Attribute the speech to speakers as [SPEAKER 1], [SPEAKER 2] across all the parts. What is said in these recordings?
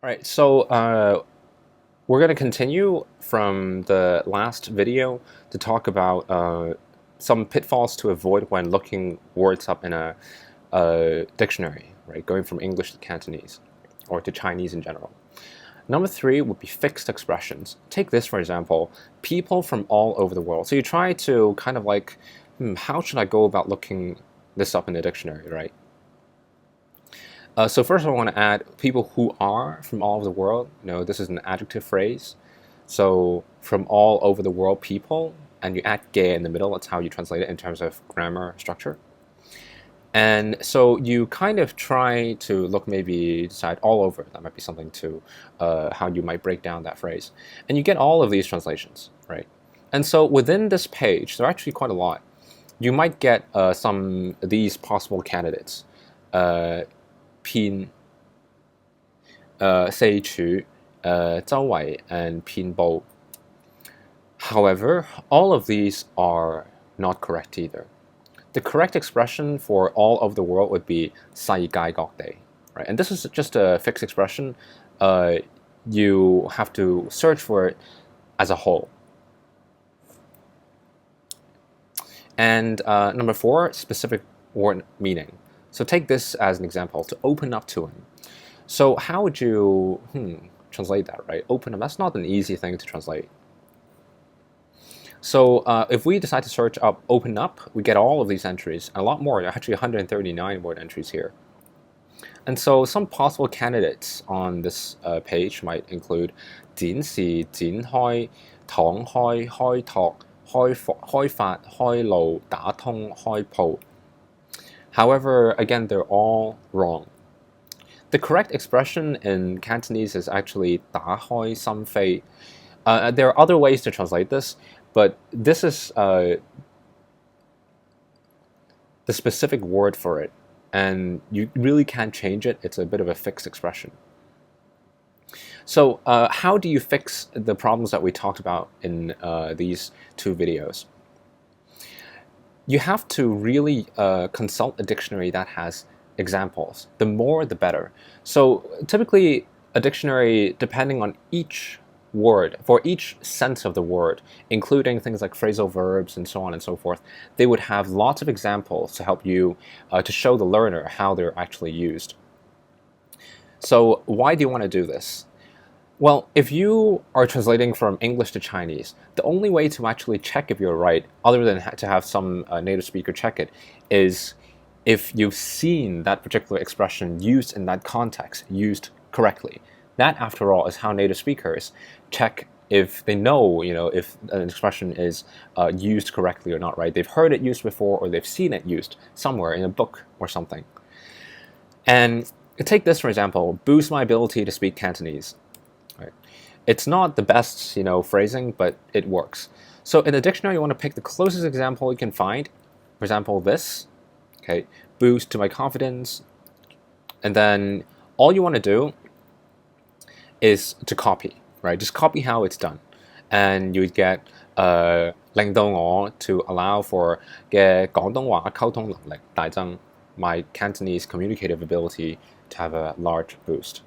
[SPEAKER 1] All right, so we're going to continue from the last video to talk about some pitfalls to avoid when looking words up in a dictionary, right? Going from English to Cantonese or to Chinese in general. Number 3 would be fixed expressions. Take this, for example, people from all over the world. So you try to kind of like, how should I go about looking this up in the dictionary, right? So first I want to add people who are from all over the world. This is an adjective phrase. So from all over the world people, and you add ge in the middle. That's how you translate it in terms of grammar structure. And so you kind of try to look, maybe decide all over. That might be something to how you might break down that phrase. And you get all of these translations, right? And so within this page, there are actually quite a lot. You might get some of these possible candidates. Pin, 四處, 周圍, and 遍佈. However, all of these are not correct either. The correct expression for all over the world would be 世界各地, right? And this is just a fixed expression. You have to search for it as a whole. And number 4, specific word meaning. So take this as an example, to open up to him. So how would you translate that, right? Open up, that's not an easy thing to translate. So if we decide to search up open up, we get all of these entries, a lot more, actually 139 word entries here. And so some possible candidates on this page might include 展示,展開,敞開,開拓,開發,開路,打通,開鋪. However, again, they're all wrong. The correct expression in Cantonese is actually 打開心扉. There are other ways to translate this, but this is the specific word for it, and you really can't change it. It's a bit of a fixed expression. So how do you fix the problems that we talked about in these 2 videos? You have to really consult a dictionary that has examples. The more, the better. So typically, a dictionary, depending on each word, for each sense of the word, including things like phrasal verbs and so on and so forth, they would have lots of examples to help you to show the learner how they're actually used. So why do you want to do this? Well, if you are translating from English to Chinese, the only way to actually check if you're right, other than to have some native speaker check it, is if you've seen that particular expression used in that context, used correctly. That, after all, is how native speakers check if they know, if an expression is used correctly or not, right? They've heard it used before, or they've seen it used somewhere in a book or something. And take this, for example, boost my ability to speak Cantonese. Right. It's not the best, phrasing, but it works. So in the dictionary, you want to pick the closest example you can find. For example, this, okay, boost to my confidence. And then all you want to do is to copy, right? Just copy how it's done. And you would get 令到我 to allow for 嘅廣東話溝通能力大增, my Cantonese communicative ability to have a large boost.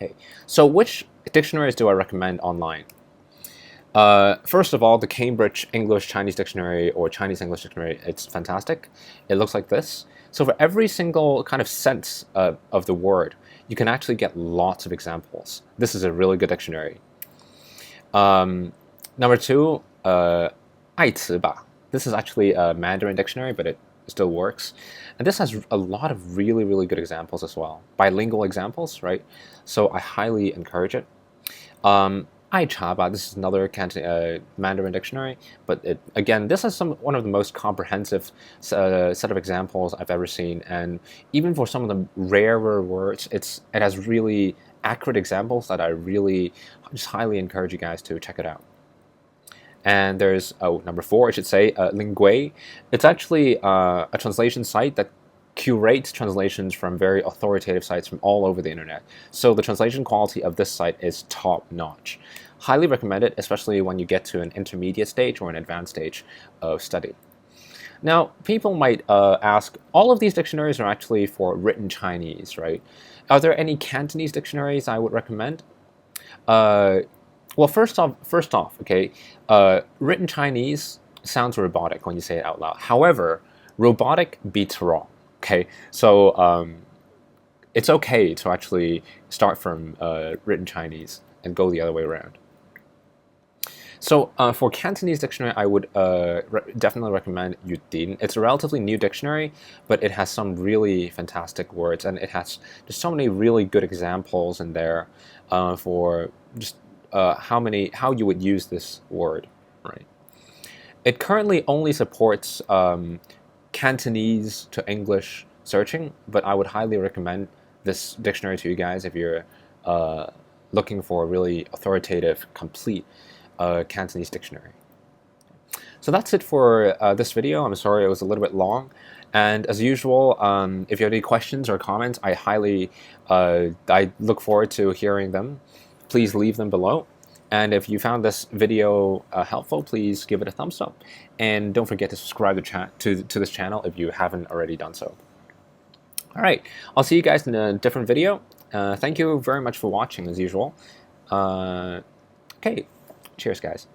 [SPEAKER 1] Okay, so which dictionaries do I recommend online? First of all, the Cambridge English-Chinese Dictionary or Chinese-English Dictionary, it's fantastic. It looks like this. So for every single kind of sense of the word, you can actually get lots of examples. This is a really good dictionary. Number 2, 爱词吧. This is actually a Mandarin dictionary, but it still works. And this has a lot of really, really good examples as well. Bilingual examples, right? So I highly encourage it. 爱茶吧, this is another Mandarin dictionary, but again, this is one of the most comprehensive set of examples I've ever seen, and even for some of the rarer words, it has really accurate examples that I really just highly encourage you guys to check it out. And there's, number 4, I should say, Lingui. It's actually a translation site that curates translations from very authoritative sites from all over the internet. So the translation quality of this site is top-notch. Highly recommend it, especially when you get to an intermediate stage or an advanced stage of study. Now, people might ask, all of these dictionaries are actually for written Chinese, right? Are there any Cantonese dictionaries I would recommend? Well, first off, okay, written Chinese sounds robotic when you say it out loud. However, robotic beats raw. Okay, so it's okay to actually start from written Chinese and go the other way around. So for Cantonese dictionary, I would definitely recommend Yudin. It's a relatively new dictionary, but it has some really fantastic words, and it has just so many really good examples in there for just how you would use this word, right? It currently only supports Cantonese to English searching, but I would highly recommend this dictionary to you guys if you're looking for a really authoritative, complete Cantonese dictionary. So that's it for this video. I'm sorry it was a little bit long. And as usual, if you have any questions or comments, I look forward to hearing them. Please leave them below. And if you found this video helpful, please give it a thumbs up. And don't forget to subscribe to this channel if you haven't already done so. All right, I'll see you guys in a different video. Thank you very much for watching, as usual. Okay, cheers, guys.